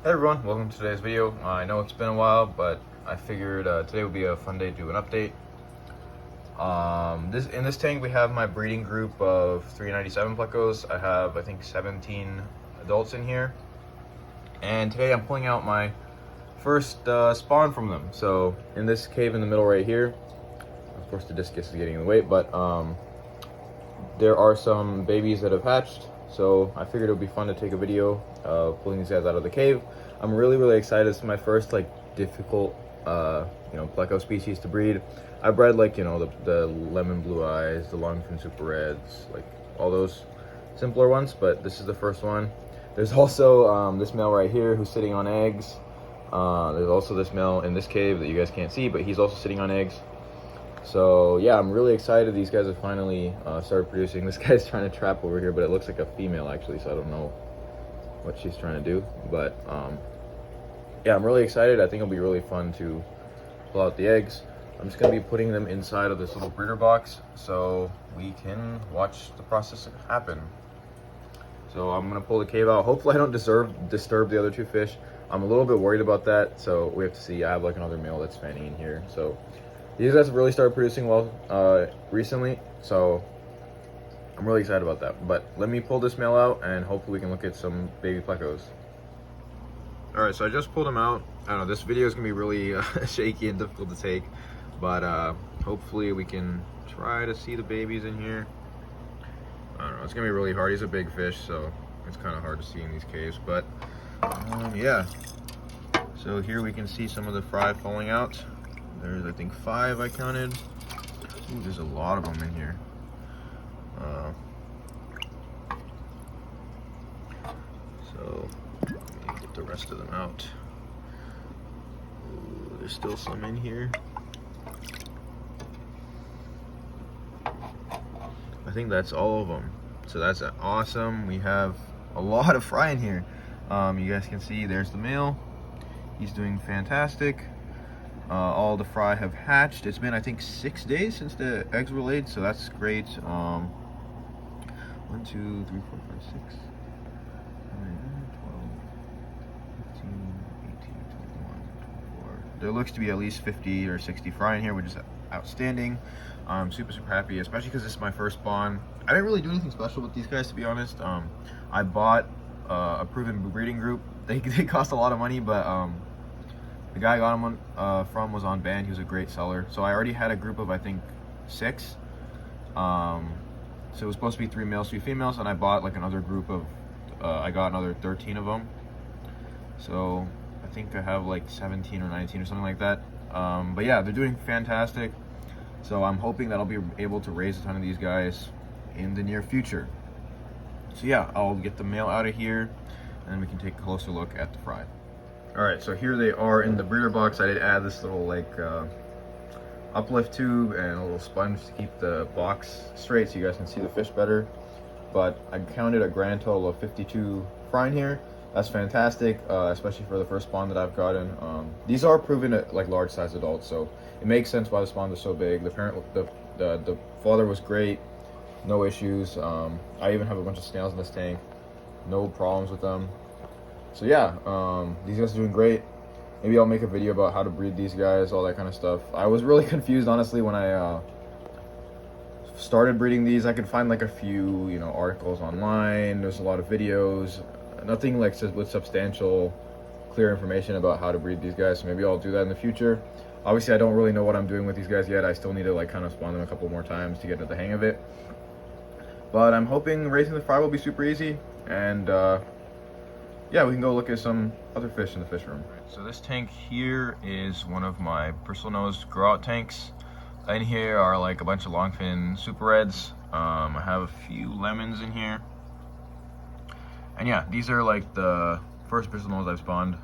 Hey everyone, welcome to today's video. I know it's been a while, but I figured today would be a fun day to do an update. In this tank we have my breeding group of 397 Plecos. I have, I think, 17 adults in here. And today I'm pulling out my first spawn from them. So in this cave in the middle right here, of course the discus is getting in the way, but there are some babies that have hatched. So I figured it would be fun to take a video pulling these guys out of the cave. I'm really excited. This is my first difficult pleco species to breed. I bred the lemon blue eyes, the Longfin super reds, like all those simpler ones, but this is the first one. There's also this male right here who's sitting on eggs. There's also this male in this cave that you guys can't see, but he's also sitting on eggs. So yeah, I'm really excited. These guys have finally started producing. This guy's trying to trap over here, but it looks like a female actually, so I don't know what she's trying to do. But yeah, I'm really excited. I think it'll be really fun to pull out the eggs. I'm just gonna be putting them inside of this little breeder box so we can watch the process happen. So I'm gonna pull the cave out. Hopefully I don't disturb the other two fish. I'm a little bit worried about that, so we have to see. I have another male that's fanning in here. So these guys have really started producing well recently, so I'm really excited about that. But let me pull this male out and hopefully we can look at some baby plecos. All right, so I just pulled them out. I don't know, this video is gonna be really shaky and difficult to take, but hopefully we can try to see the babies in here. I don't know, it's gonna be really hard. He's a big fish, so it's kind of hard to see in these caves, but yeah. So here we can see some of the fry falling out. There's, I think, 5 I counted. Ooh, there's a lot of them in here. So let me get the rest of them out. Ooh, there's still some in here. I think that's all of them. So that's awesome. We have a lot of fry in here. You guys can see there's the male. He's doing fantastic. All the fry have hatched. It's been, I think, 6 days since the eggs were laid, so that's great. 1, 2, 3, 4, 5, 6, 9, 12, 15, 18, 21, 24. There looks to be at least 50 or 60 fry in here, which is outstanding. I'm super happy, especially because this is my first spawn. I didn't really do anything special with these guys, to be honest. I bought a proven breeding group. They cost a lot of money, but the guy I got them from was on ban. He was a great seller. So I already had a group of, I think, 6. So it was supposed to be 3 males, 3 females, and I bought another group of, I got another 13 of them. So I think I have 17 or 19 or something like that. But yeah, they're doing fantastic. So I'm hoping that I'll be able to raise a ton of these guys in the near future. So yeah, I'll get the male out of here and then we can take a closer look at the fry. All right, so here they are in the breeder box. I did add this little uplift tube and a little sponge to keep the box straight so you guys can see the fish better. But I counted a grand total of 52 fry in here. That's fantastic, especially for the first spawn that I've gotten. These are proven at large size adults, so it makes sense why the spawns are so big. The father was great, no issues. I even have a bunch of snails in this tank, no problems with them. So yeah, these guys are doing great. Maybe I'll make a video about how to breed these guys, all that kind of stuff. I was really confused, honestly, when I started breeding these. I could find a few, articles online. There's a lot of videos, nothing with substantial, clear information about how to breed these guys. So maybe I'll do that in the future. Obviously, I don't really know what I'm doing with these guys yet. I still need to kind of spawn them a couple more times to get the hang of it. But I'm hoping raising the fry will be super easy, and yeah, we can go look at some other fish in the fish room. So this tank here is one of my bristle nose grow out tanks. In here are a bunch of Longfin super reds. I have a few lemons in here. And yeah, these are the first bristle nose I've spawned.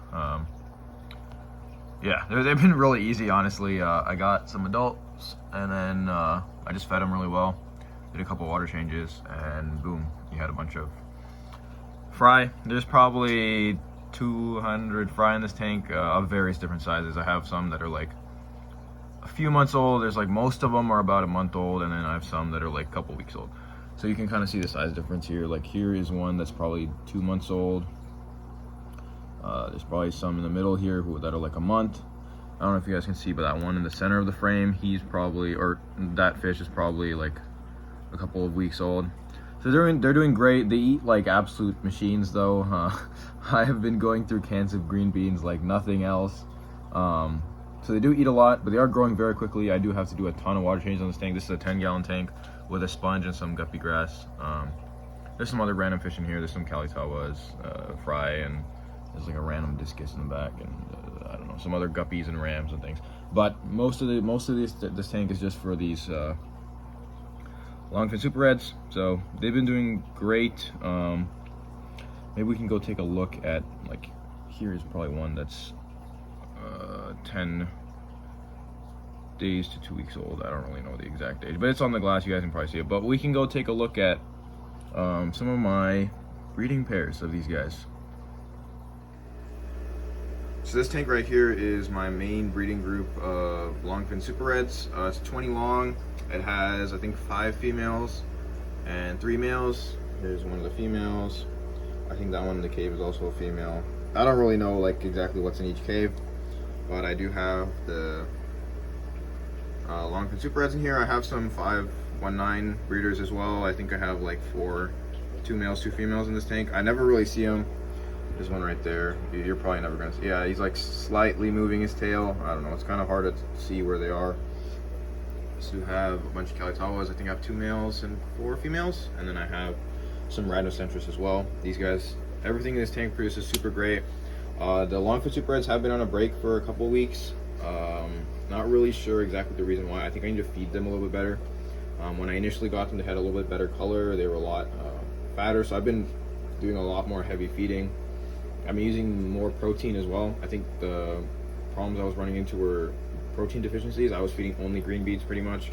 Yeah, they've been really easy, honestly. I got some adults and then I just fed them really well. Did a couple water changes and boom, you had a bunch of fry. There's probably 200 fry in this tank of various different sizes. I have some that are a few months old. There's most of them are about a month old, and then I have some that are a couple weeks old. So you can kind of see the size difference here. Here is one that's probably 2 months old. There's probably some in the middle here that are like a month. I don't know if you guys can see, but that one in the center of the frame, he's probably, or that fish is probably like a couple of weeks old. So they're doing great. They eat like absolute machines though. I have been going through cans of green beans like nothing else. So they do eat a lot, but they are growing very quickly. I do have to do a ton of water changes on this tank. This is a 10-gallon tank with a sponge and some guppy grass. There's some other random fish in here. There's some calitawas, fry, and there's like a random discus in the back, and I don't know, some other guppies and rams and things. But most of this tank is just for these Longfin super reds. So they've been doing great. Maybe we can go take a look at, like, here is probably one that's 10 days to 2 weeks old. I don't really know the exact age, but it's on the glass. You guys can probably see it. But we can go take a look at some of my breeding pairs of these guys. So this tank right here is my main breeding group of Longfin super reds. It's 20 long. It has, I think, 5 females and 3 males. Here's one of the females. I think that one in the cave is also a female. I don't really know like exactly what's in each cave, but I do have the Longfin super reds in here. I have some 519 breeders as well. I think I have like 2 males, 2 females in this tank. I never really see them. There's one right there. You're probably never gonna see. Yeah, he's like slightly moving his tail. I don't know. It's kind of hard to see where they are. So I have a bunch of calitawas. I think I have 2 males and 4 females, and then I have some rhinocentris as well. These guys, everything in this tank produces super great. The Longfin super reds have been on a break for a couple of weeks. Not really sure exactly the reason why. I think I need to feed them a little bit better. When I initially got them, they had a little bit better color. They were a lot fatter, so I've been doing a lot more heavy feeding. I've been using more protein as well. I think the problems I was running into were protein deficiencies. I was feeding only green beans pretty much,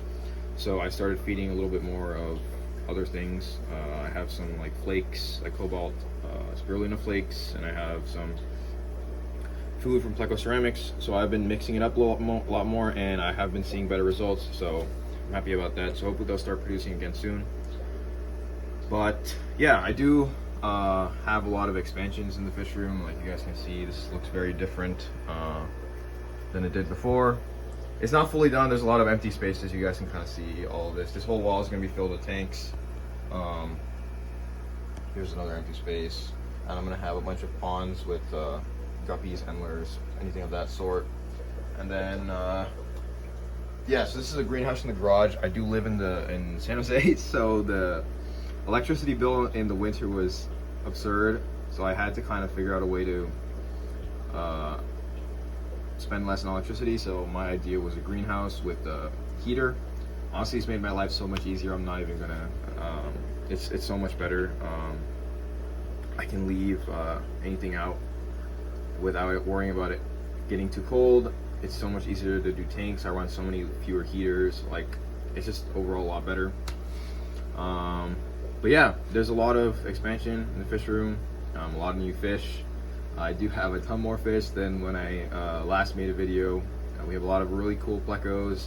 so I started feeding a little bit more of other things. I have some like flakes, like cobalt spirulina flakes, and I have some food from Plecos ceramics. So I've been mixing it up a lot more, and I have been seeing better results, so I'm happy about that. So hopefully they'll start producing again soon. But yeah, I do have a lot of expansions in the fish room. Like you guys can see, this looks very different than it did before. It's not fully done. There's a lot of empty spaces. You guys can kind of see all of this. This whole wall is going to be filled with tanks. Here's another empty space, and I'm going to have a bunch of ponds with guppies, endlers, anything of that sort. And then yeah, so this is a greenhouse in the garage. I do live in San Jose, so the electricity bill in the winter was absurd, so I had to kind of figure out a way to spend less on electricity. So my idea was a greenhouse with a heater. Honestly, it's made my life so much easier. I'm not even gonna it's so much better. I can leave anything out without worrying about it getting too cold. It's so much easier to do tanks. I run so many fewer heaters. Like, it's just overall a lot better. But yeah, there's a lot of expansion in the fish room, a lot of new fish. I do have a ton more fish than when I last made a video. We have a lot of really cool plecos.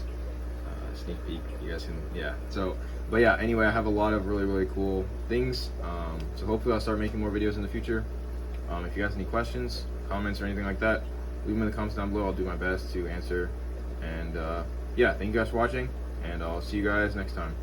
Sneak peek, you guys can, yeah. So, but yeah, anyway, I have a lot of really cool things. So hopefully I'll start making more videos in the future. If you guys have any questions, comments, or anything like that, leave them in the comments down below. I'll do my best to answer. And yeah, thank you guys for watching, and I'll see you guys next time.